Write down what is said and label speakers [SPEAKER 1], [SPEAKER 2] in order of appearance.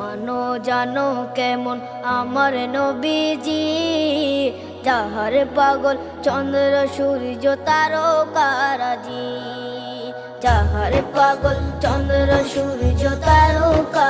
[SPEAKER 1] জানো জানো কেমন আমার নবীজি, যাহার পাগল চন্দ্র সূর্য তারকারাজি, যাহার পাগল চন্দ্র সূর্য তারকা